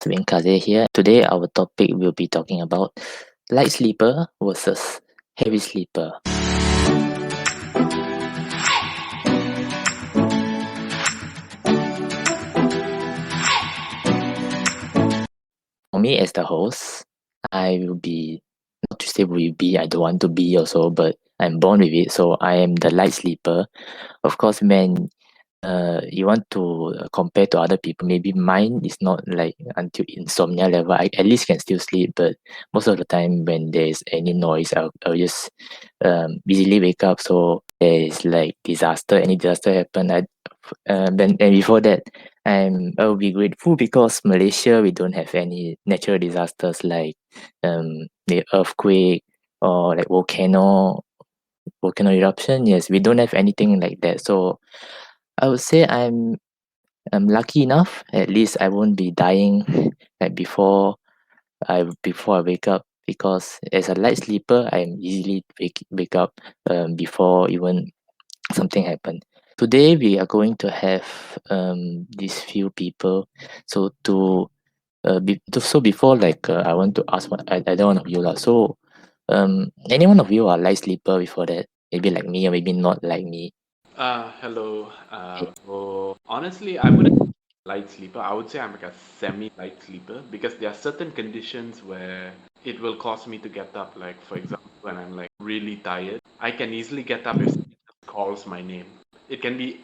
Swing Kaze here. Today our topic will be talking about light sleeper versus heavy sleeper. For me as the host, I will be, not to say will be, I don't want to be also, but I'm born with it, so I am the light sleeper. Of course, when you want to compare to other people, maybe mine is not like until insomnia level. I at least can still sleep, but most of the time when there's any noise, I'll just easily wake up. So there is like any disaster happen. And before that, I'll be grateful because Malaysia we don't have any natural disasters like the earthquake or like volcano eruption. Yes, we don't have anything like that. So I would say I'm lucky enough. At least I won't be dying like before I wake up, because as a light sleeper, I'm easily wake up before even something happen. Today we are going to have these few people. So before, like I want to ask either one of you lah. So any one of you are light sleeper before that? Maybe like me or maybe not like me. Hello. Okay. So honestly, I wouldn't say light sleeper. I would say I'm like a semi-light sleeper because there are certain conditions where it will cause me to get up. Like for example, when I'm like really tired, I can easily get up if someone calls my name. It can be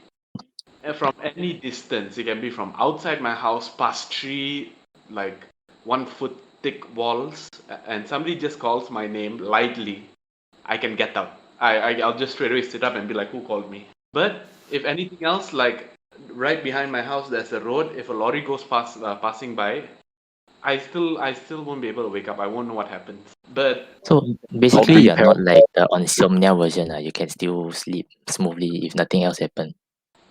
from any distance. It can be from outside my house, past three like 1 foot thick walls, and somebody just calls my name lightly. I can get up. I'll just straight away sit up and be like, who called me? But if anything else, like right behind my house, there's a road. If a lorry goes passing by, I still won't be able to wake up. I won't know what happened. But So I'll basically, be you're not paranoid. like the insomnia version. You can still sleep smoothly if nothing else happen.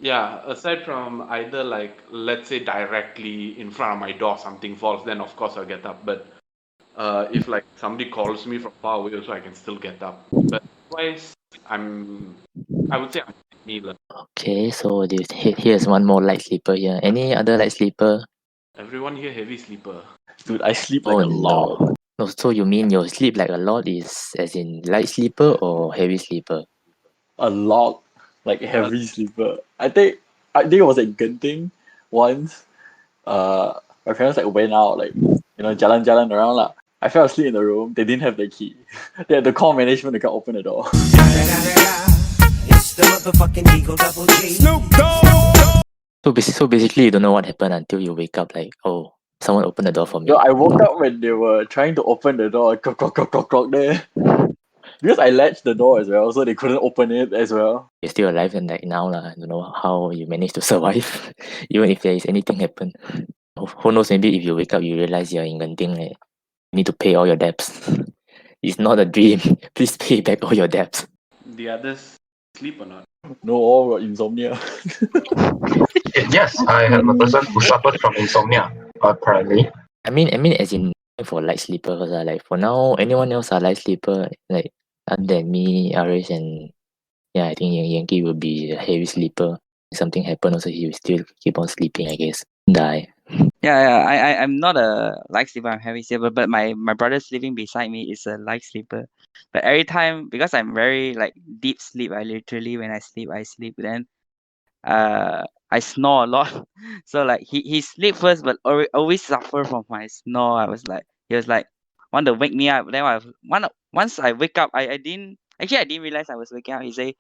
yeah, aside from either like let's say directly in front of my door something falls, then of course I'll get up. But if like somebody calls me from far away, also I can still get up. But otherwise, I'm I would say I'm me. Okay, so here's one more light sleeper here. Any other light sleeper? Everyone here heavy sleeper. Dude, I sleep like Oh a log. no. Oh, so you mean your sleep like a lot is as in light sleeper or heavy sleeper? A log. Like Uh, heavy sleeper. I think it was at Genting once. My parents like went out, like, jalan-jalan around lah. I fell asleep in the room. They didn't have the key. They had to call management to come open the door. It's the motherfucking Eagle Double G. So basically, you don't know what happened until you wake up. Like, oh, someone opened the door for No, me. I woke up when they were trying to open the door. Knock, knock, knock, knock, knock there. Because I latched the door as well, so they couldn't open it as well. You're still alive and like now lah. I don't know how you managed to survive, even if there is anything happen. Who knows? Maybe if you wake up, you realize you're in Genting. You need to pay all your debts. It's not a dream. Please pay back all your debts. the others sleep or not? No, all got insomnia. Yes, I am a person who suffers from insomnia, apparently. I mean, as in for light sleeper, cause like for now, anyone else are light sleeper like other than me, Arish, and yeah, I think Yankee will be a heavy sleeper. If something happen, also he will still keep on sleeping. I guess die. Yeah, I'm not a light sleeper, I'm heavy sleeper, but my brother sleeping beside me is a light sleeper. But every time, because I'm very like deep sleep, I literally when I sleep, then I snore a lot. So like he sleep first, but always suffer from my snore. He was like want to wake me up. Then once I wake up, I didn't realize I was waking up. He say,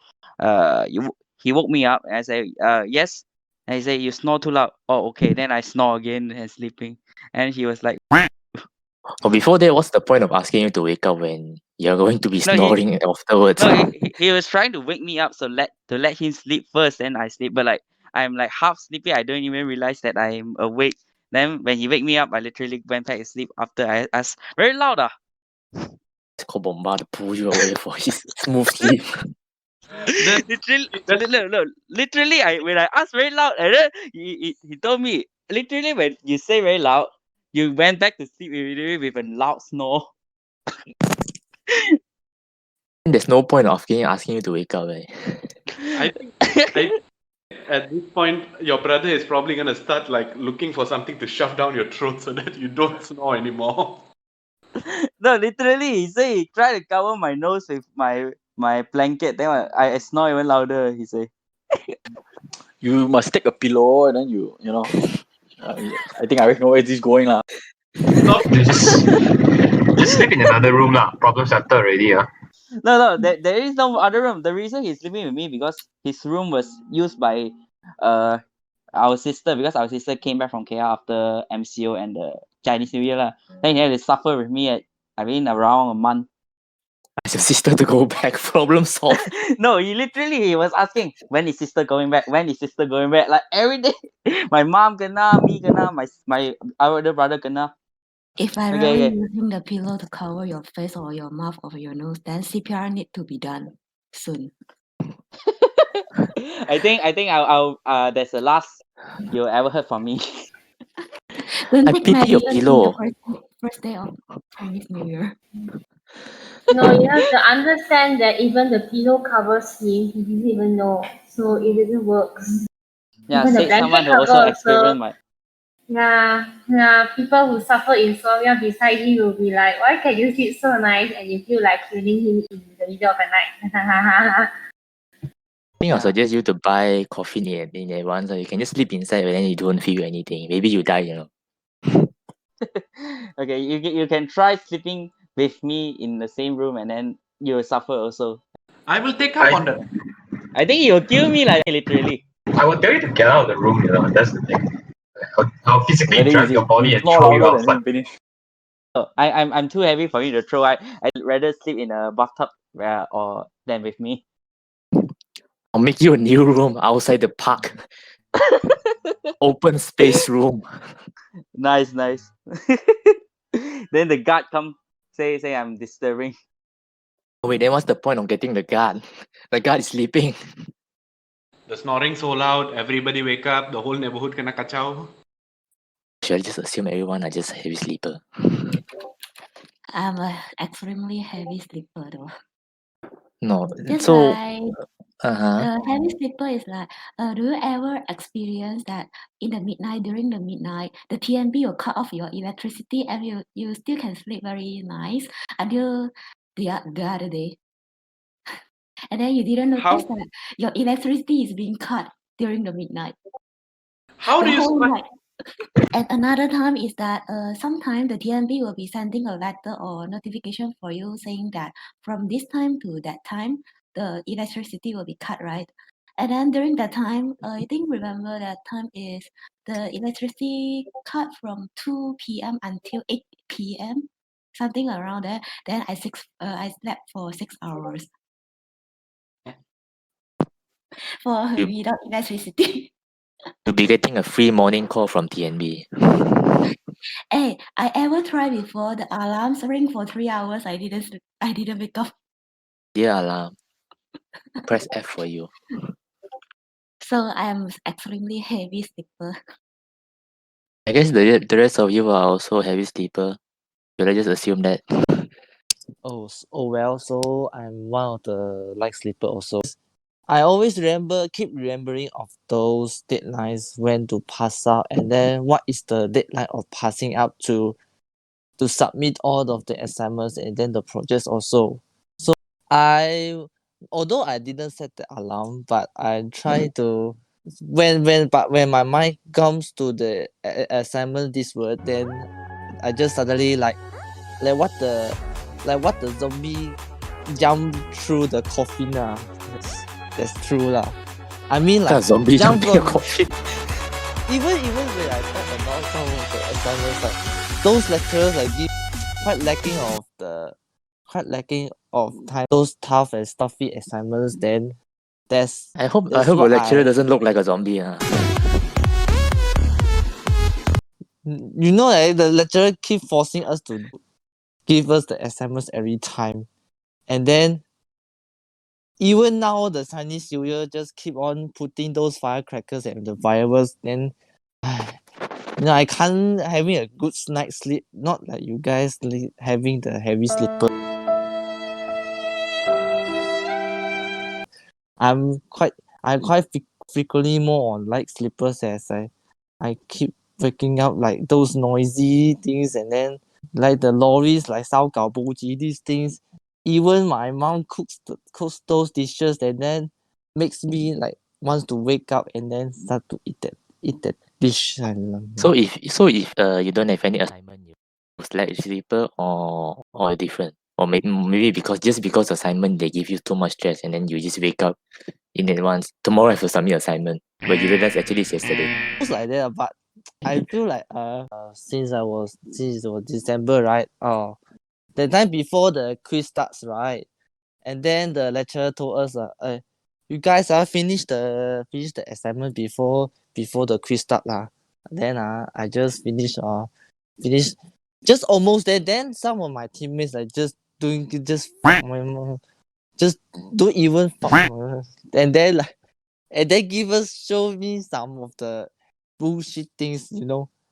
he woke me up, and I say, yes. And he say, you snore too loud. Oh, okay. Then I snore again and sleeping. And he was like, Or before that, what's the point of asking you to wake up when you're going to be no, he snoring afterwards? no, he was trying to wake me up, so let him sleep first, then I sleep. But like I'm like half sleepy, I don't even realize that I'm awake. Then when he wake me up, I literally went back to sleep after I asked very loud. It's called Bomba to pull you away for his smooth sleep. That Literally, that's no, literally, when I asked very loud, and then he told me literally when you say very loud, you went back to sleep immediately with a loud snore. There's no point of asking you to wake up. Eh? I think I At this point, your brother is probably gonna start like looking for something to shove down your throat so that you don't snore anymore. No, literally, he say he try to cover my nose with my blanket. Then I snore even louder. He say. You must take a pillow and then you know. I think I know where this is going lah. Stop. Just sleep in another room lah. Problem settled already. No, there is no other room. The reason he's living with me because his room was used by our sister, because our sister came back from KL after MCO and the Chinese New Year lah. Then he had to suffer with me around a month. Ask your sister to go back. Problem solved. No, he was asking, when is sister going back? When is sister going back? Like every day. My mom kena, me kena, my other brother kena. If I Okay, really okay. using the pillow to cover your face or your mouth or your nose, then CPR need to be done soon. I think I'll that's the last you ever heard from me. Don't I take pity your medicine in the pillow. first day of Chinese New Year. No, you have to understand that even the pillow covers him, he didn't even know. So it doesn't work. Yeah, Even the say someone blanket who also cover experienced my. yeah, people who suffer insomnia beside him will be like, why can you sleep so nice and you feel like killing him in the middle of the night? I think I'll suggest you to buy coffee in advance, so you can just sleep inside, but then you don't feel anything. Maybe you die, you know. Okay, you can try sleeping with me in the same room and then you'll suffer also. I will take up on that. I think you'll kill me like literally. I will tell you to get out of the room, that's the thing. I'll physically Very drag easy. your body You and snore throw you louder than outside. him, finish. Oh, I'm too heavy for you to throw. I'd rather sleep in a bathtub or than with me. I'll make you a new room outside the park. Open space room. Nice. Then the guard come say I'm disturbing. Oh, wait, then what's the point of getting the guard? The guard is sleeping. The snoring so loud, everybody wake up, the whole neighborhood kena kacau. Should I just assume everyone are just heavy sleeper? I'm a extremely heavy sleeper though. No, Just so like uh-huh. heavy sleeper is like, do you ever experience that in the midnight, during the midnight, the TNB will cut off your electricity and you still can sleep very nice until the other day. And then you didn't notice that your electricity is being cut during the midnight. How The do you whole survive? night. And another time is that sometimes the TNB will be sending a letter or notification for you saying that from this time to that time, the electricity will be cut, right? And then during that time, I think remember that time is the electricity cut from 2 p.m. until 8 p.m., something around there. Then I slept for 6 hours without electricity. You'll be getting a free morning call from TNB. Hey, I ever tried before. The alarms ring for 3 hours. I didn't wake up. Yeah, alarm. Press F for you. So I am extremely heavy sleeper. I guess the rest of you are also heavy sleeper. Should I just assume that? Oh, well, so I'm one of the light sleeper also. I always keep remembering of those deadlines when to pass out, and then what is the deadline of passing out to submit all of the assignments and then the projects also. So although I didn't set the alarm, but I try to when my mind comes to the assignment this word, then I just suddenly what the zombie jump through the coffin that's true lah. I mean Like zombie jump jumping a from coffin. even when I talk about some of the assignments, those lecturers give quite lacking of time. Those tough and stuffy assignments, then that's I hope that's a what lecturer doesn't look like a zombie. the lecturer keep forcing us to give us the assignments every time, and then even now the Chinese New Year just keep on putting those firecrackers and the fireworks, then I can't having a good night's sleep, not like you guys having the heavy sleeper. I'm quite frequently more on light sleepers as I keep waking up like those noisy things, and then like the lorries like 烧烤 boji, these things. Even my mom cooks those dishes and then makes me like wants to wake up and then start to eat that dish. So if you don't have any assignment, you light sleeper or different, or maybe because assignment they give you too much stress and then you just wake up in advance. Tomorrow I have to submit assignment, but you realize actually it's yesterday. It's like that, but I feel like since it was December, right? The time before the quiz starts, right? And then the lecturer told us, you guys finish the assignment before the quiz start lah. Then I just finish just almost there. Then some of my teammates like just fuck my mom, just don't even fuck my mom. And then like and then show me some of the bullshit things,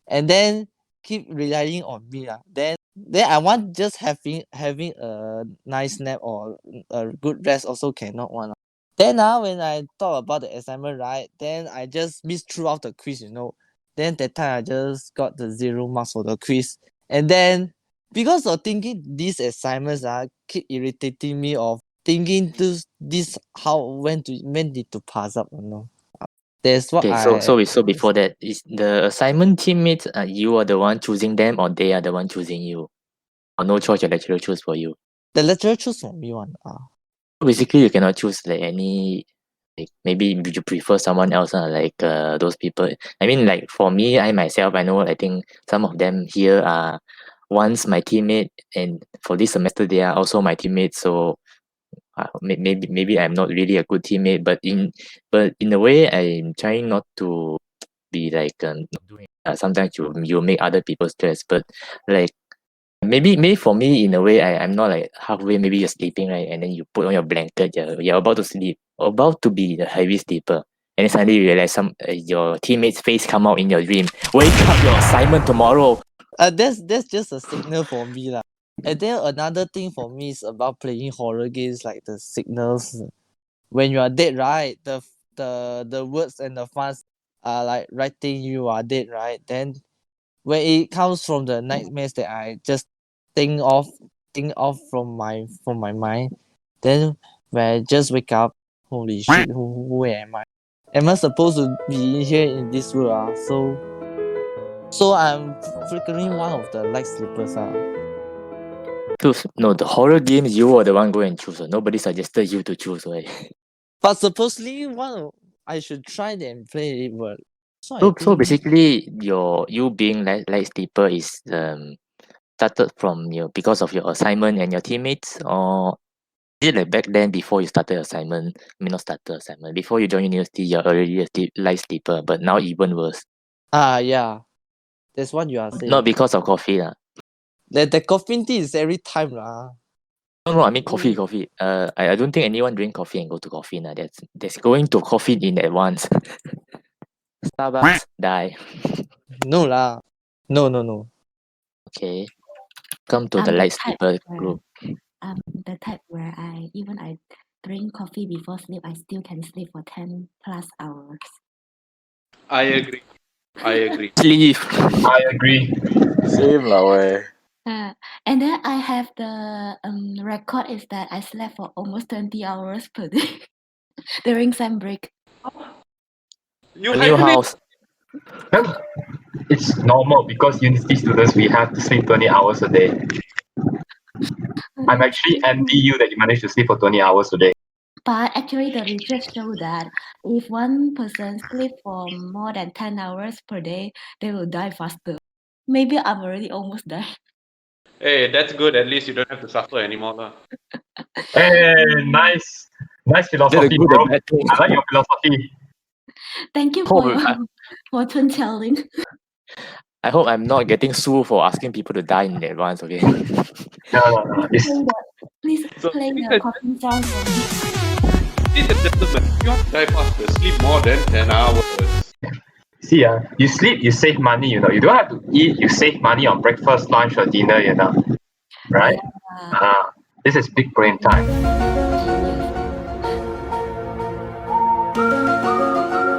and then keep relying on me lah. Then I want just having a nice nap or a good rest also cannot one. Then when I thought about the assignment, right, then I just missed throughout the quiz. Then that time I just got the 0 marks for the quiz. And then because of thinking these assignments keep irritating me of thinking this how when need to pass up. That's what Okay, so before that, is the assignment teammates, you are the one choosing them or they are the one choosing you? Or no choice, your lecturer choose for you? the lecturer choose for me one. Basically, you cannot choose like any, like maybe you prefer someone else, like those people. I mean, like for me, I myself, I know, I think some of them here are once my teammate, and for this semester they are also my teammates. So maybe I'm not really a good teammate, but in a way, I'm trying not to be like doing. Sometimes you make other people stress, but like maybe for me in a way I'm not like halfway, maybe you're sleeping, right, and then you put on your blanket, you're about to sleep, about to be the heavy sleeper, and then suddenly you realize your teammate's face come out in your dream. Wake up, your assignment tomorrow. That's just a signal for me lah. And then another thing for me is about playing horror games like the signals. When you are dead, right? The words and the fonts are like writing you are dead, right? Then when it comes from the nightmares that I just think of from my mind, then when I just wake up, holy shit, who am I? Am I supposed to be here in this world? So I'm frequently one of the light sleepers. No, the horror games you are the one go and choose. Nobody suggested you to choose, right? But supposedly I should try and play it, but so I So think basically, you being light sleeper is started from because of your assignment and your teammates, or is it like back then before you started assignment? I mean, not started assignment. Before you join university, you're already a light sleeper, but now even worse. yeah, that's what you are Not saying. because of coffee, lah. The coffee tea is every time lah. No, I mean coffee. I don't think anyone drink coffee and go to coffee now. That's going to coffee in advance. Starbucks die. No lah. No. Okay, come to the I'm the light type sleeper where group. where I drink coffee before sleep, I still can sleep for 10 plus hours. I agree. Sleep. I agree. Same lah, why? And then I have the record is that I slept for almost 20 hours per day during sem break. You A new hibernate. house. Well, it's normal because university students we have to sleep 20 hours a day. I'm actually envy you that you managed to sleep for 20 hours a day. But actually, the research show that if one person sleep for more than 10 hours per day, they will die faster. Maybe I'm already almost died. Hey, that's good. At least you don't have to suffer anymore, lah. Hey, nice philosophy, good bro. and bad thing. I like your philosophy. Thank you Oh, for for telling. I hope I'm not getting sued for asking people to die in advance, okay? No. It's, Please So, play ladies the and coffee sound for me. gentlemen, if you want to die faster, sleep more than 10 hours. see, you sleep, you save money. You don't have to eat. You save money on breakfast, lunch, or dinner. Right? Yeah. This is big brain time. Genius.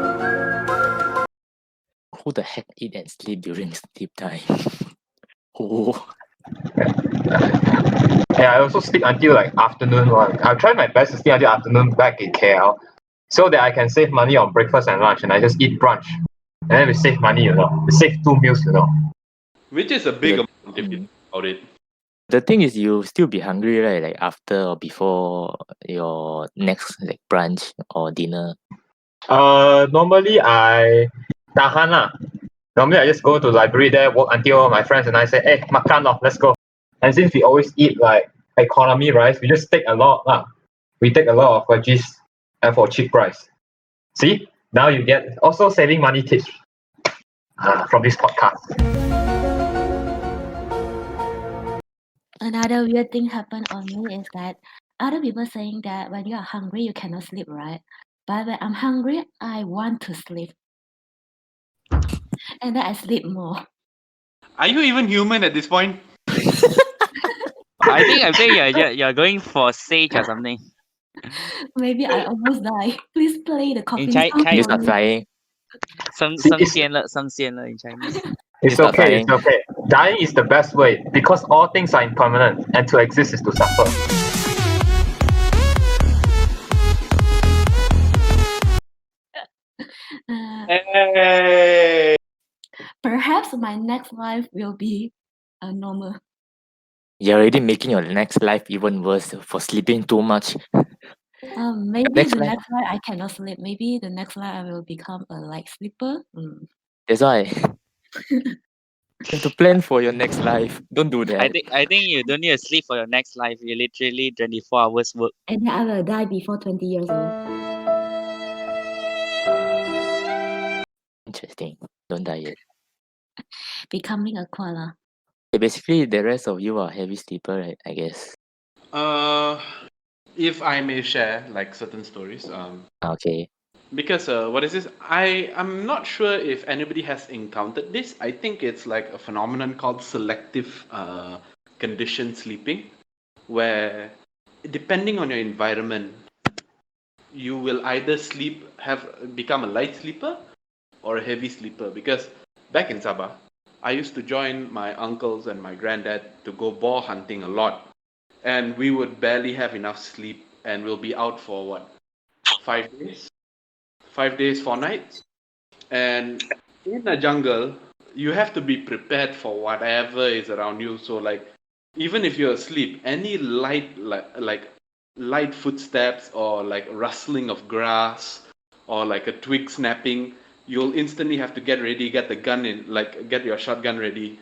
who the heck eat and sleep during sleep time? Oh, Yeah, I also sleep until like afternoon one. I'll try my best to sleep until afternoon back in KL, so that I can save money on breakfast and lunch, and I just eat brunch, and then we save money, we save 2 meals, Which is a big The- amount if you think about it. the thing is, you still be hungry, right? Like after or before your next like brunch or dinner. Normally I tahan lah. Normally I just go to the library there, work until my friends and I say, hey, makan lah, let's go. And since we always eat like economy rice, we just take a lot lah. We take a lot of veggies and for cheap price. See, now you get also saving money tips from this podcast. Another weird thing happened on me is that other people saying that when you are hungry, you cannot sleep, right? But when I'm hungry, I want to sleep. And then I sleep more. Are you even human at this point? I think you're going for sage or something. Maybe I almost die. Please play the In coughing Chi- sound You for start me. flying. some See, some it's- 仙了 some 仙了 in Chinese. It's start okay, it's flying. okay. Dying is the best way because all things are impermanent and to exist is to suffer. Uh, Hey! perhaps my next life will be normal. You're already making your next life even worse for sleeping too much. Maybe next the life- next life I cannot sleep. Maybe the next life I will become a light sleeper. That's why. You have to plan for your next life. Don't do that. I think you don't need to sleep for your next life. You literally 24 hours work. And then I will die before 20 years old. Interesting. Don't die yet. Becoming a koala. Basically, the rest of you are heavy sleeper, right? I guess. If I may share like certain stories, Okay. because what is this? I'm not sure if anybody has encountered this. I think it's like a phenomenon called selective conditioned sleeping, where depending on your environment, you will either become a light sleeper or a heavy sleeper. Because back in Sabah, I used to join my uncles and my granddad to go boar hunting a lot, and we would barely have enough sleep, and we'll be out for what, 5 days, 5 days, 4 nights, and in the jungle, you have to be prepared for whatever is around you. So like, even if you're asleep, any like light footsteps or like rustling of grass or like a twig snapping, you'll instantly have to get ready, get the gun in, like get your shotgun ready.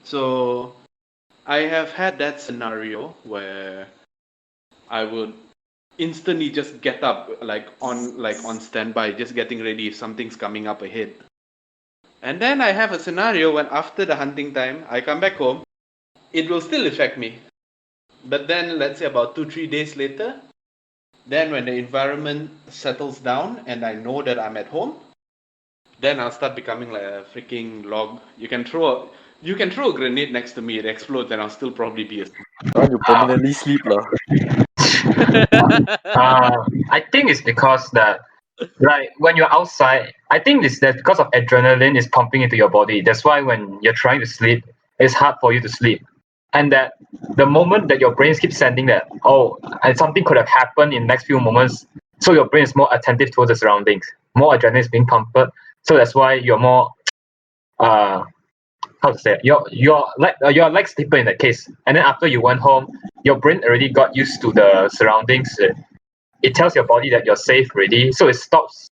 So I have had that scenario where I would instantly just get up like on standby, just getting ready if something's coming up ahead. And then I have a scenario when after the hunting time, I come back home, it will still affect me. But then let's say about 2-3 days later, then when the environment settles down and I know that I'm at home, then I'll start becoming like a freaking log. You can throw a grenade next to me, it explodes, and I'll still probably be asleep. You permanently sleep lah. I think it's because that like when you're outside, I think it's that because of adrenaline is pumping into your body. That's why when you're trying to sleep, it's hard for you to sleep. And that the moment that your brain keeps sending that, oh, and something could have happened in the next few moments, so your brain is more attentive towards the surroundings. More adrenaline is being pumped, so that's why you're more how to say it? You're like sleeper in that case. And then after you went home, your brain already got used to the surroundings. It tells your body that you're safe already, so it stops.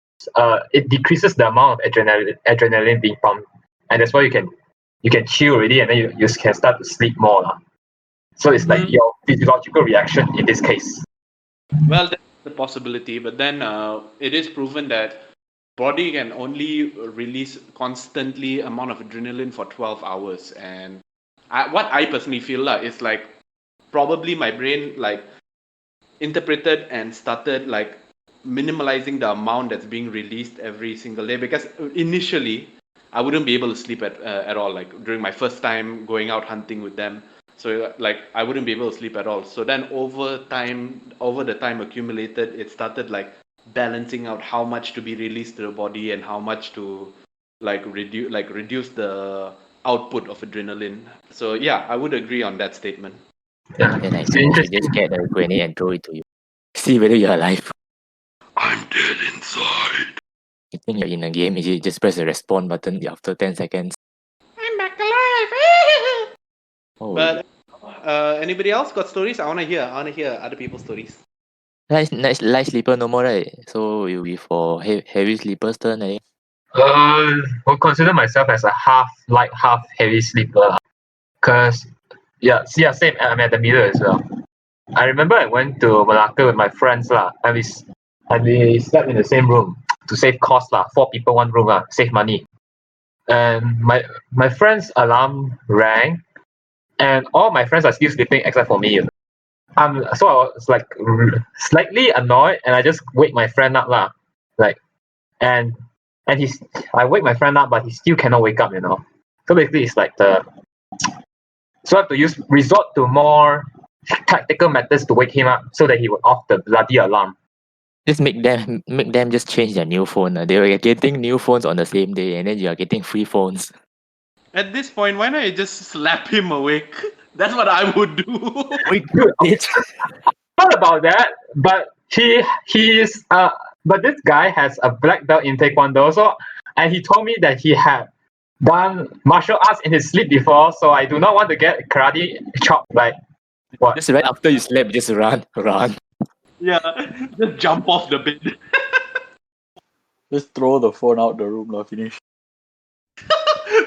It decreases the amount of adrenaline being pumped, and that's why you can chill already, and then you can start to sleep more lah. So it's like your physiological reaction in this case. Well, that's the possibility, but then it is proven that body can only release constantly amount of adrenaline for 12 hours. And what I personally feel is like probably my brain like interpreted and started like minimalizing the amount that's being released every single day, because initially I wouldn't be able to sleep at all, like during my first time going out hunting with them. So like I wouldn't be able to sleep at all. So then over the time accumulated, it started like balancing out how much to be released to the body and how much to reduce the output of adrenaline. So yeah, I would agree on that statement. Yeah. Then I It's think I should just interesting. get a grenade and throw it to you. See whether you're alive. I'm dead inside. You think you're in a game, you just press the respawn button after 10 seconds. I'm back alive. Oh, But anybody else got stories? I wanna hear other people's stories. light sleeper no more, right? So it will be for heavy sleepers turn, I think. Will consider myself as a half light, half heavy sleeper. Cause yeah, same. I'm at the middle as well. I remember I went to Malacca with my friends lah, and we slept in the same room to save cost lah. 4 people, 1 room lah, save money. And my friend's alarm rang, and all my friends are still sleeping except for me. So I was like slightly annoyed, and I just wake my friend up lah, like, and I wake my friend up, but he still cannot wake up. So basically, it's like so I have to resort to more tactical methods to wake him up so that he will off the bloody alarm. Just make them just change their new phone. They were getting new phones on the same day, and then you are getting free phones. At this point, why not you just slap him awake? That's what I would do. Wait, bitch. Not about that, but but this guy has a black belt in Taekwondo, and he told me that he had done martial arts in his sleep before, so I do not want to get karate chopped. Like what? Just right after you sleep, just run. Yeah, just jump off the bed. Just throw the phone out the room, finish.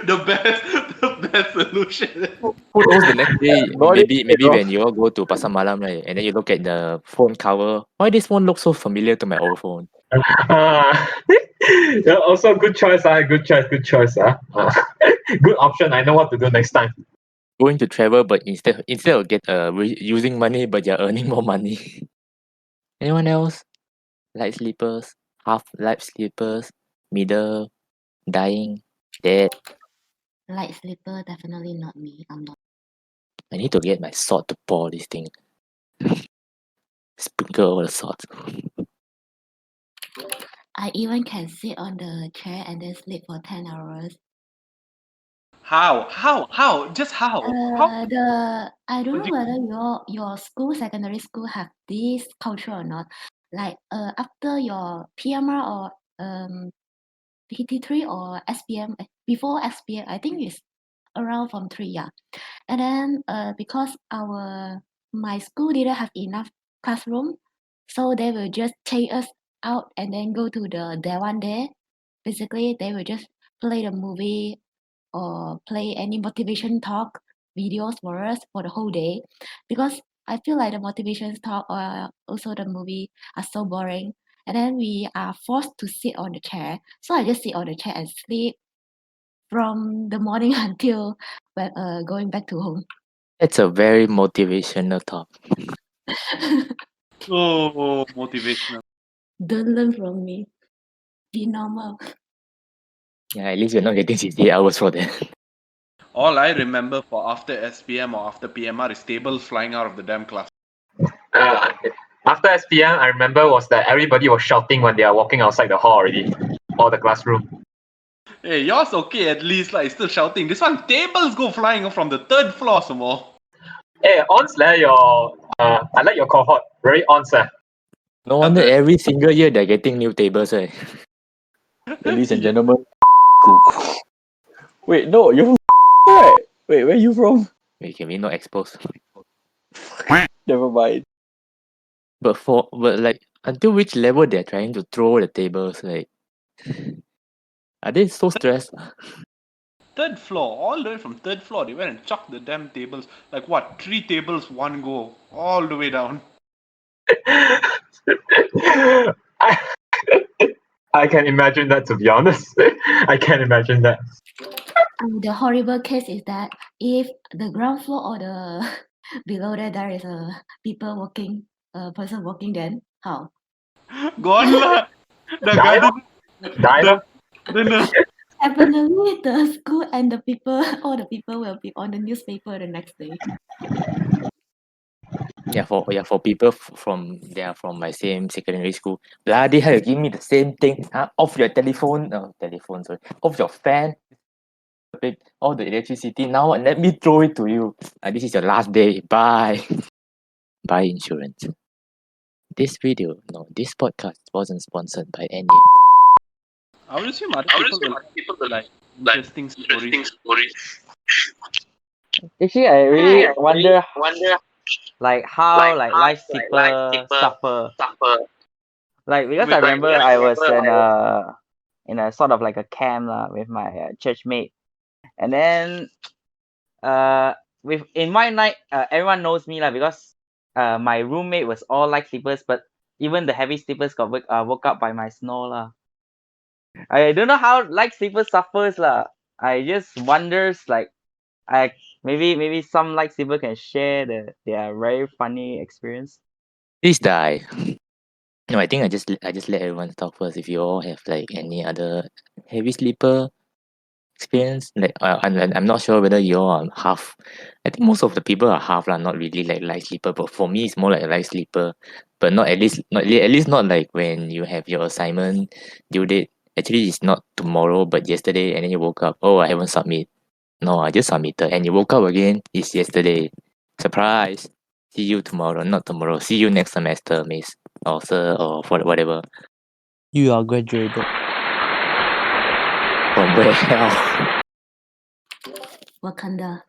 the best solution. Who knows the next day? Not maybe when you all go to Pasar Malam, right, and then you look at the phone cover. Why this phone looks so familiar to my old phone? Yeah, also good choice. Good choice. Good option. I know what to do next time. Going to travel, but instead of using money, but you're earning more money. Anyone else? Light sleepers, half light sleepers, middle, dying, dead. Light sleeper, definitely not me. I'm not. I need to get my sword to pour this thing. Sprinkle all the swords. I even can sit on the chair and then sleep for 10 hours. How? Just how? I don't know whether your school, secondary school, have this culture or not. Like after your PMR or PT3 or SPM, before SPM, I think it's around from 3, yeah. And then because my school didn't have enough classroom, so they will just take us out and then go to the Dewan there. Basically, they will just play the movie or play any motivation talk videos for us for the whole day, because I feel like the motivation talk or also the movie are so boring, and then we are forced to sit on the chair. So I just sit on the chair and sleep from the morning until going back to home. It's a very motivational talk. Oh, motivational. Don't learn from me. Be normal. Yeah, at least you're not getting 68 hours for that. All I remember for after SPM or after PMR is tables flying out of the damn class. After SPM, I remember was that everybody was shouting when they are walking outside the hall already, or the classroom. Hey, yours okay at least, like still shouting. This one, tables go flying from the 3rd floor some more. Hey, ons I like your cohort. Very ons. No wonder every single year they're getting new tables, right? Ladies and gentlemen, wait, no, you're from right? Wait, where are you from? Wait, can we not expose? Never mind. But like until which level they're trying to throw the tables, like are they so stressed? 3rd floor, all the way from 3rd floor, they went and chucked the damn tables. Like what, 3 tables, 1 go, all the way down. I can imagine that, to be honest. I can imagine that. The horrible case is that if the ground floor or the below there is a person walking, then how? Gone lah. The Die garden. lah. Definitely the school and all the people will be on the newspaper the next day. for people from they are from my same secondary school. Bloody hell, you give me the same thing. Huh? Off your telephone, sorry. Off your fan, all the electricity. Now let me throw it to you. This is your last day. Bye. Buy insurance. This podcast wasn't sponsored by any. I would assume other people will like interesting stories. Actually, I really wonder like how like life sleeper suffer. Like because I remember I was in a sort of like a camp lah with my church mate, and then with in my night everyone knows me lah because my roommate was all light sleepers, but even the heavy sleepers got woke up by my snore lah. I don't know how light sleepers suffers lah. I just wonders like I maybe some light sleeper can share their very funny experience. Please die. No, I think I just let everyone talk first. If you all have like any other heavy sleeper experience, like I'm not sure whether you all are half. I think most of the people are half lah, not really like light sleeper. But for me, it's more like a light sleeper. But not at least not like when you have your assignment due date. Actually, it's not tomorrow, but yesterday, and then you woke up. Oh, I haven't submit. No, I just submitted, and you woke up again. It's yesterday. Surprise! See you tomorrow. Not tomorrow. See you next semester, miss or sir or for whatever. You are graduated. From where? Hell? Wakanda.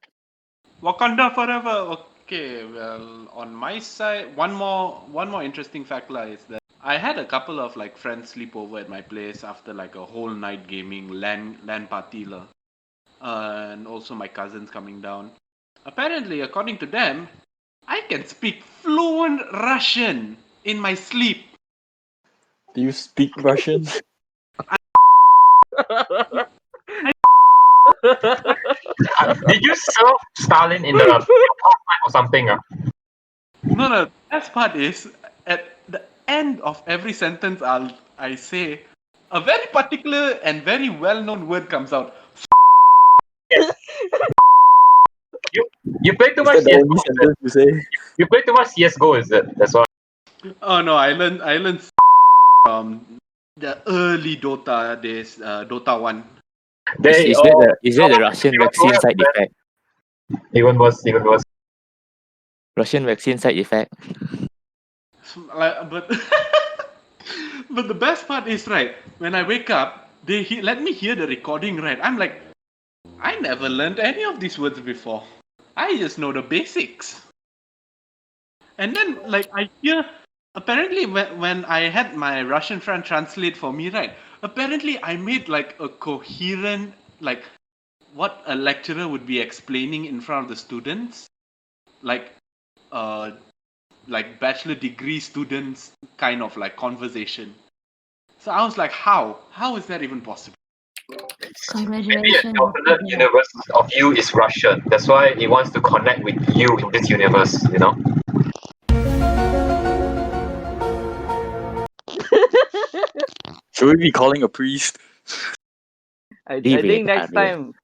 Wakanda forever. Okay, well, on my side, one more interesting fact lah is that I had a couple of like friends sleep over at my place after like a whole night gaming LAN party lah, and also my cousins coming down. Apparently, according to them, I can speak fluent Russian in my sleep. Do you speak Russian? Did you serve Stalin in the or something? No, the best part is at the end of every sentence I say a very particular and very well-known word comes out. You play too Is much that the CS:GO. only sentence you say? You play too much CS:GO, is it? That's why. Oh no, I learned from the early Dota days, Dota 1. Is that the Russian vaccine side effect? Even worse. Russian vaccine side effect. But but the best part is right when I wake up, let me hear the recording. Right, I'm like, I never learned any of these words before. I just know the basics. And then like I hear, apparently when I had my Russian friend translate for me, right? Apparently I made like a coherent like what a lecturer would be explaining in front of the students, like uh like bachelor degree students kind of like conversation. So I was like, how is that even possible? Maybe an Congratulations. alternate universe of you is Russian. That's why he wants to connect with you in this universe. You know. Should we be calling a priest? I Leave it, think next Ariel.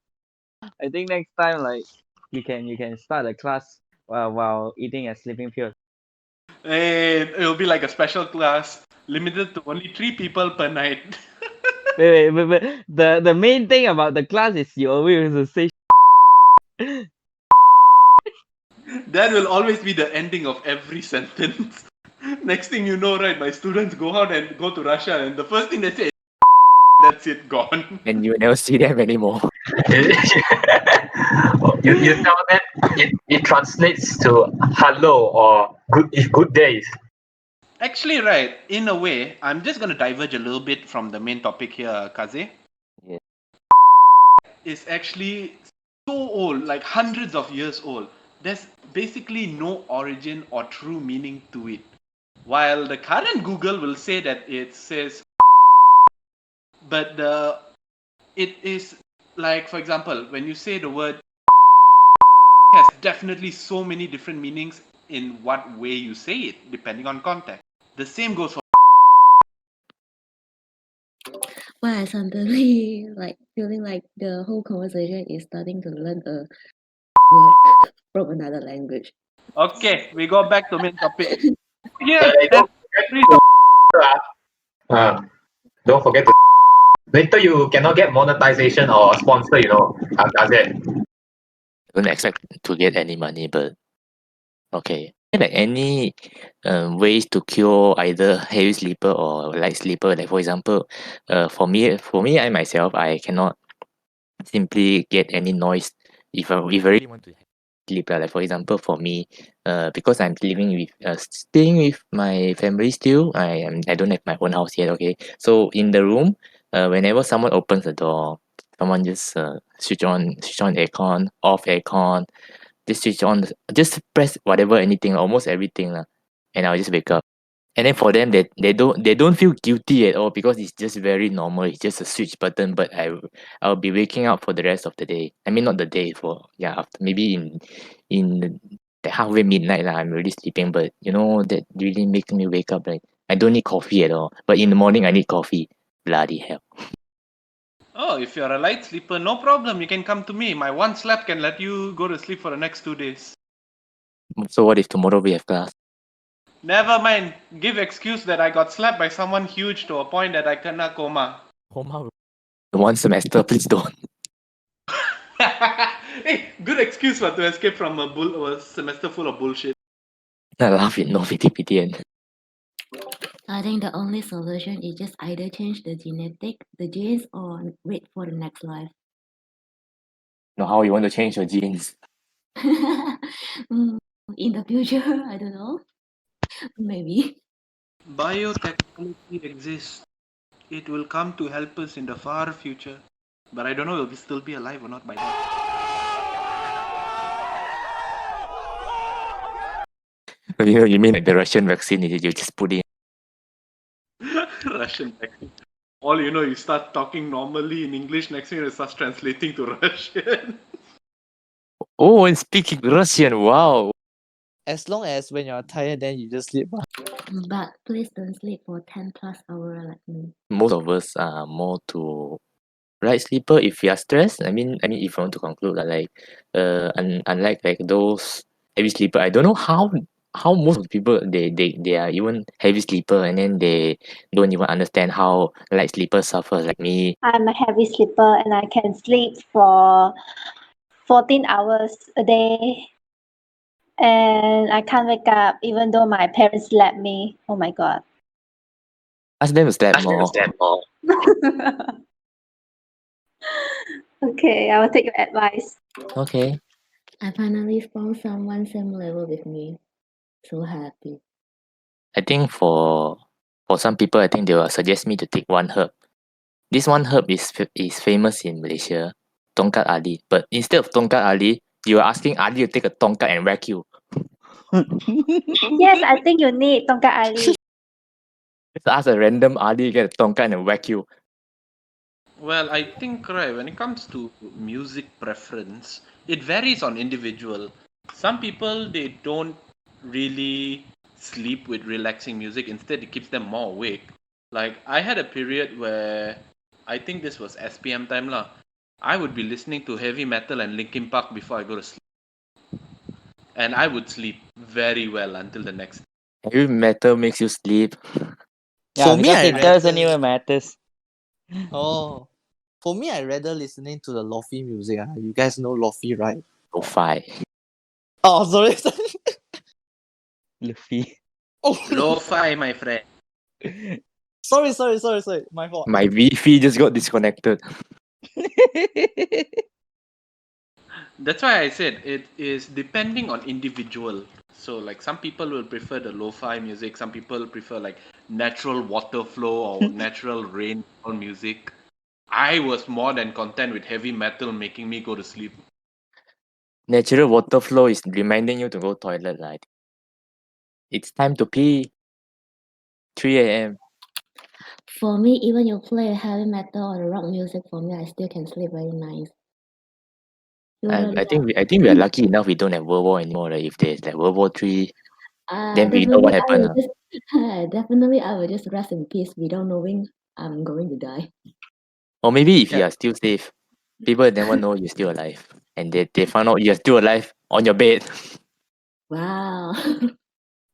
time like you can start a class while eating a sleeping pill. And it'll be like a special class limited to only 3 people per night. But the main thing about the class is you always have to say That will always be the ending of every sentence. Next thing you know, right, my students go out and go to Russia, and the first thing they say is, that's it, gone. And you will never see them anymore. you tell them it translates to hello or good days. Actually, right, in a way, I'm just going to diverge a little bit from the main topic here, Kaze. Yeah. Is actually so old, like hundreds of years old. There's basically no origin or true meaning to it. While the current Google will say that it says, but it is like, for example, when you say the word has definitely so many different meanings in what way you say it, depending on context. The same goes for Why I suddenly like feeling like the whole conversation is starting to learn a word from another language. Okay, we go back to main topic. But Yes, hey, and don't forget to don't forget to later you cannot get monetization or sponsor, does it? Don't expect to get any money, but okay. Like any ways to cure either heavy sleeper or light sleeper. Like for example, for me, I myself, I cannot simply get any noise if I really want to sleep lah. Like for example, for me, because I'm staying with my family still. I don't have my own house yet. Okay, so in the room, whenever someone opens the door, someone just switch on aircon, off aircon, just press whatever anything, almost everything lah, and I'll just wake up. And then for them, they don't feel guilty at all because it's just very normal. It's just a switch button. But I'll be waking up for the rest of the day. I mean, not the day, for yeah, after maybe in the halfway midnight lah. I'm already sleeping, but that really makes me wake up. Like I don't need coffee at all, but in the morning I need coffee. Bloody hell! oh, if you're a light sleeper, no problem. You can come to me. My one slap can let you go to sleep for the next 2 days. So what if tomorrow we have class? Never mind. Give excuse that I got slapped by someone huge to a point that I kena coma. Coma. One semester, please don't. Hey, good excuse for to escape from a semester full of bullshit. I laugh it. No pity and I think the only solution is just either change the genes, or wait for the next life. know how you want to change your genes. In the future, I don't know. Maybe. Biotechnology exists. It will come to help us in the far future. But I don't know if we'll still be alive or not by then. You mean like the Russian vaccine? You just put in. Russian vaccine. All you know, you start talking normally in English, next thing it starts translating to Russian. Oh, and speaking Russian. Wow. As long as when you're tired, then you just sleep. But please don't sleep for 10 plus hours like me. Most of us are more to light sleeper if we are stressed. If I want to conclude that, like, unlike like those heavy sleeper, I don't know how most of the people they are even heavy sleeper, and then they don't even understand how light sleeper suffers like me. I'm a heavy sleeper and I can sleep for 14 hours a day. And I can't wake up even though my parents slap me. Oh my god. Ask them to sleep more. Okay, I will take your advice. Okay. I finally found someone same level with me. So happy. I think for some people, I think they will suggest me to take one herb. This one herb is famous in Malaysia, Tongkat Ali. But instead of Tongkat Ali, you are asking Ali to take a tongkat and whack you. Yes, I think you need Tongkat Ali. Just ask a random Ali to get a tongkat and whack you. Well, I think, right, when it comes to music preference, it varies on individual. Some people, they don't really sleep with relaxing music. Instead, it keeps them more awake. Like, I had a period where I think this was SPM time lah. I would be listening to heavy metal and Linkin Park before I go to sleep. And I would sleep very well until the next day. Heavy metal makes you sleep. Yeah, For me, because I it doesn't rather- even matters. Oh, for me, I rather listening to the lofi music. You guys know lofi, right? Lo-fi. Oh, sorry. Luffy. Oh, Lo-fi, my friend. sorry. My fault. My Wi-Fi just got disconnected. That's why I said it is depending on individual. So like some people will prefer the lo-fi music, some people prefer like natural water flow or natural rainfall music. I was more than content with heavy metal making me go to sleep. Natural water flow is reminding you to go toilet, right? It's time to pee. 3 a.m. For me, even you play heavy metal or rock music, for me, I still can sleep very nice. I think we are lucky enough we don't have World War anymore. Like if there's like World War III, then we know what happened. Definitely, I will just rest in peace without knowing I'm going to die. Or maybe if you Yeah. are still safe, people never know you're still alive. And they found out you're still alive on your bed. Wow.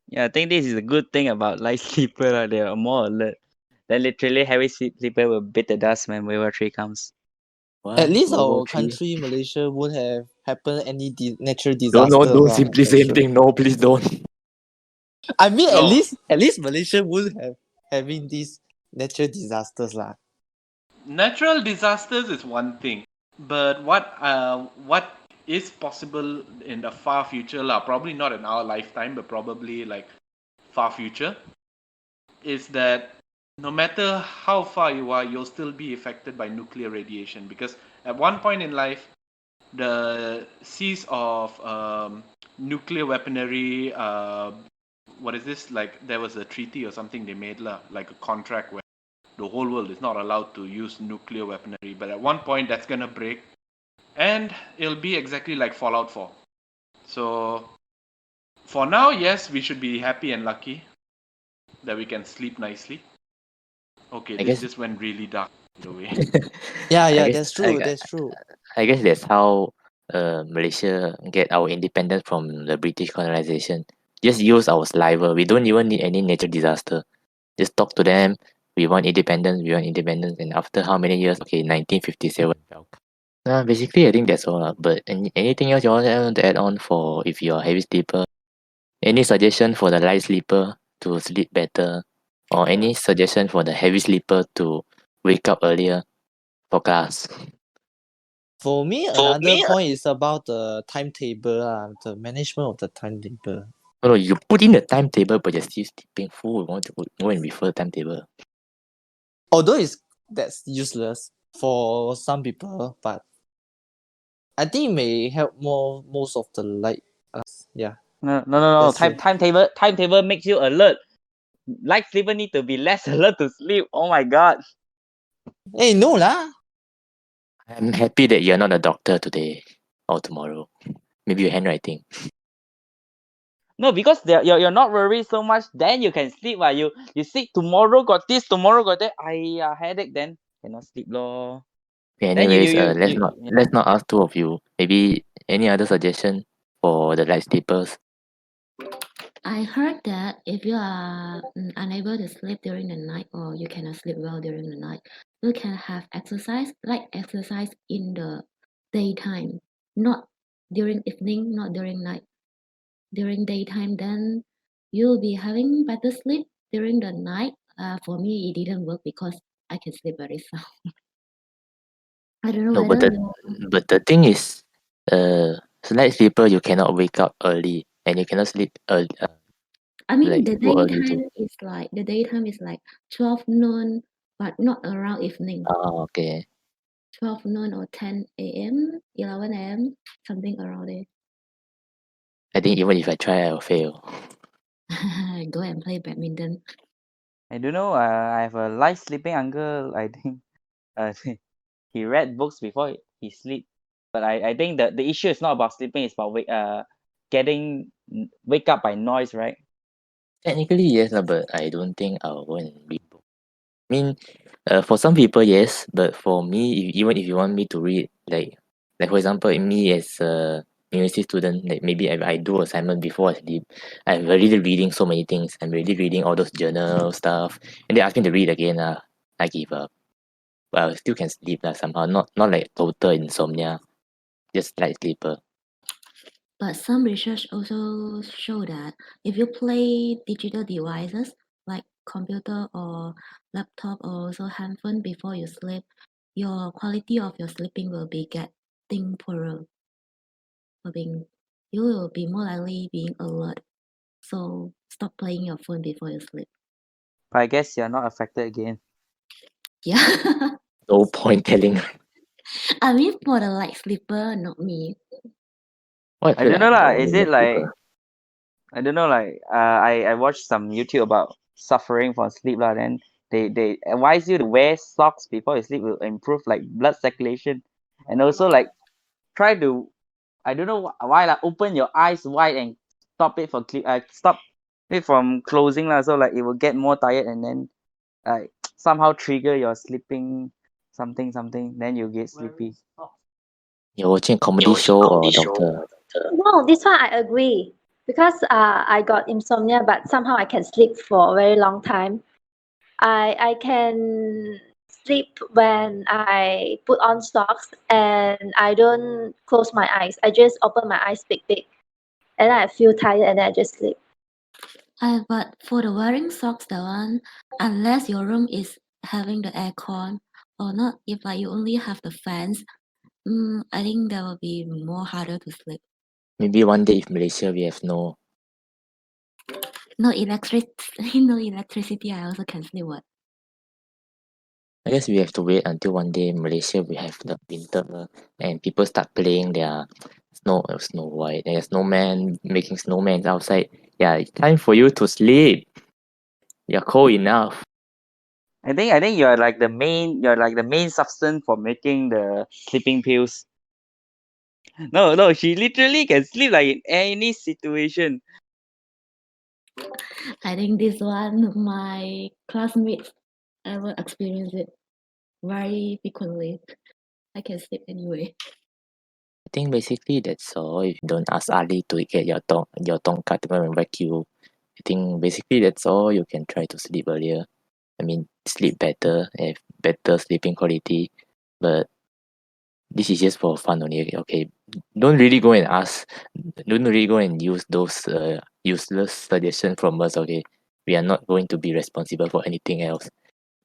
Yeah, I think this is a good thing about light sleeper. They are more alert. Then literally heavy sleeper will beat the dust when World War 3 comes. What? At least World War our Three? country, Malaysia, won't have happened any natural No, no, disaster. don't simply For same sure. thing. No, please don't. I mean, No. at least Malaysia would have having these natural disasters lah. Natural disasters is one thing, but what is possible in the far future, lah, probably not in our lifetime, but probably like far future, is that no matter how far you are, you'll still be affected by nuclear radiation, because at one point in life, the cease of nuclear weaponry, what is this, like there was a treaty or something they made, lah, like a contract where the whole world is not allowed to use nuclear weaponry, but at one point that's gonna break, and it'll be exactly like Fallout 4. So for now, yes, we should be happy and lucky that we can sleep nicely. Okay, I this guess. just went really dark in a way. Yeah, I yeah, guess. that's true. That's true. I guess that's how Malaysia get our independence from the British colonization. Just use our saliva. We don't even need any natural disaster. Just talk to them. We want independence. We want independence. And after how many years? Okay, 1957. Basically, I think that's all. But anything else you want to add on for if you're a heavy sleeper? Any suggestion for the light sleeper to sleep better? Or any suggestion for the heavy sleeper to wake up earlier for class? For me, another point is about the timetable, the management of the timetable. No, you put in the timetable, but you're still sleeping. Fool, want to go and refer the timetable. Although that's useless for some people, but I think it may help most of the light. Yeah. No. That's true. Timetable makes you alert. Light sleeper need to be less alert to sleep. Oh my god. Hey, no lah. I'm happy that you're not a doctor today or tomorrow. Maybe your handwriting. No, because you're not worried so much. Then you can sleep. You sleep tomorrow got this, tomorrow got that. Headache. Then cannot sleep lor. Okay, Then you anyways, you let's you, not you let's not ask two of you. Maybe any other suggestion for the light sleepers? I heard that if you are unable to sleep during the night or you cannot sleep well during the night, you can have exercise in the daytime, not during evening, not during night. During daytime, then you'll be having better sleep. During the night, for me, it didn't work because I can sleep very sound. I don't know No, but whether the thing is, light sleeper you cannot wake up early and you cannot sleep early. I mean, Like the go early too. daytime is like 12 noon, but not around evening. Oh, okay. 12 noon or 10 a.m., 11 a.m., something around there. I think even if I try, I will fail. Go and play badminton. I don't know. I have a light sleeping uncle. I think he read books before he sleep. But I think the issue is not about sleeping. It's about wake up by noise, right? Technically, yes, but I don't think I'll go and read book. I mean, for some people, yes, but for me, even if you want me to read, like for example, me as a university student, like maybe I do assignment before I sleep, I'm already reading so many things. I'm already reading all those journal stuff, and they ask me to read again. I give up. But I still can sleep somehow. Not like total insomnia, just light sleeper. But some research also show that if you play digital devices like computer or laptop or also handphone before you sleep, your quality of your sleeping will be getting poorer. You will be more likely being alert. So stop playing your phone before you sleep. But I guess you're not affected again. Yeah. No point telling. I mean for the light sleeper, not me. Why I I feel don't like know I'm the lah. only Is it light like sleeper. I don't know, like I watched some YouTube about suffering from sleep lah. Then they advise you to wear socks before you sleep will improve like blood circulation, and also like try to I don't know why like open your eyes wide and stop it from closing lah. So like it will get more tired and then like somehow trigger your sleeping something. Then you get sleepy. You're watching a comedy show or doctor? No, this one I agree. because I got insomnia, but somehow I can sleep for a very long time. I can sleep when I put on socks and I don't close my eyes. I just open my eyes big, and I feel tired and then I just sleep. But for the wearing socks, that one, unless your room is having the aircon or not, if like you only have the fans, I think that will be more harder to sleep. Maybe one day if Malaysia we have no, No electric, no electricity. I also can sleep. What? I guess we have to wait until one day Malaysia we have the winter and people start playing their Snow White and snowman making snowmen outside. Yeah, it's time for you to sleep. You're cold enough. I think you're like the main substance for making the sleeping pills. No, she literally can sleep like in any situation. I think this one, my classmates ever experience it very frequently. I can sleep anyway. I think basically that's all. If you don't ask Ali to get your tongkat to come and whack you, I think basically that's all. You can try to sleep earlier. I mean, sleep better, have better sleeping quality. But this is just for fun only. Okay, don't really go and ask. Don't really go and use those useless suggestions from us. Okay, we are not going to be responsible for anything else.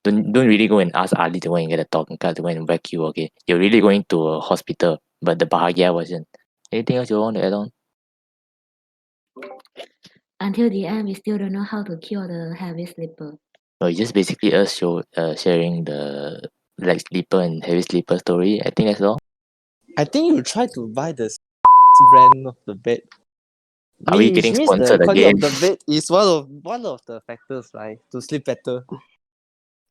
Don't really go and ask Ali to go and get a tongkat to go and whack you. Okay, you're really going to a hospital, but the bahagia version. Anything else you want to add on? Until the end, we still don't know how to cure the heavy sleeper. No, it's just basically us sharing the light sleeper and heavy sleeper story. I think that's all. I think you try to buy the brand of the bed. Are we Which getting means the sponsored quality again? of the bed is one of the factors, right? To sleep better.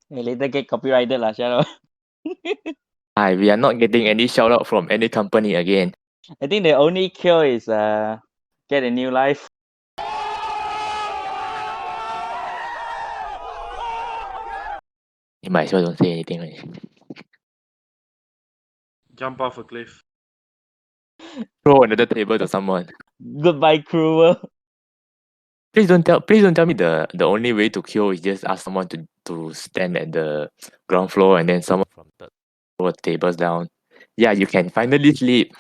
Hey, later get copyrighted lah, shut up. Hi, we are not getting any shout out from any company again. I think the only cure is get a new life. You might as well don't say anything. Right? Jump off a cliff. Throw another table to someone. Goodbye, cruel. Please don't tell me the only way to cure is just ask someone to stand at the ground floor and then someone from the throw tables down. Yeah, you can finally sleep.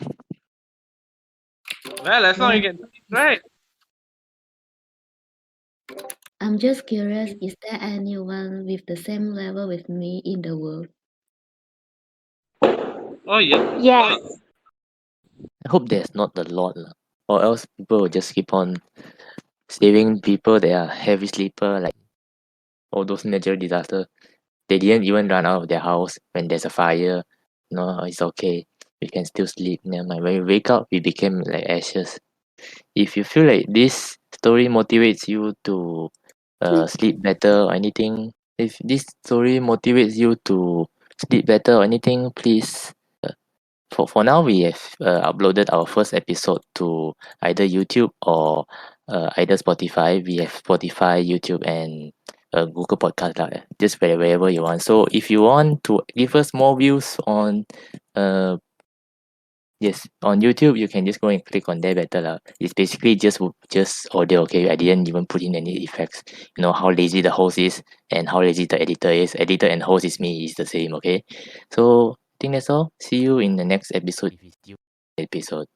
Well, as long as you can sleep, right? I'm just curious, is there anyone with the same level with me in the world? Oh yeah. Yes. I hope there's not a lot lah. Or else people will just keep on saving people that are heavy sleeper like all those natural disasters. They didn't even run out of their house when there's a fire. No, it's okay. We can still sleep. Never mind. When we wake up, we became like ashes. If you feel like this story motivates you to sleep better or anything, if this story motivates you to sleep better or anything, please. For now, we have uploaded our first episode to either YouTube or either Spotify. We have Spotify, YouTube, and Google Podcast lah. Just wherever you want. So if you want to give us more views on uh yes on YouTube, you can just go and click on there better lah. It's basically just audio. Okay, I didn't even put in any effects. You know how lazy the host is and how lazy the editor is. Editor and host is me is the same. Okay, so I think that's all. See you in the next episode. If it's due episode.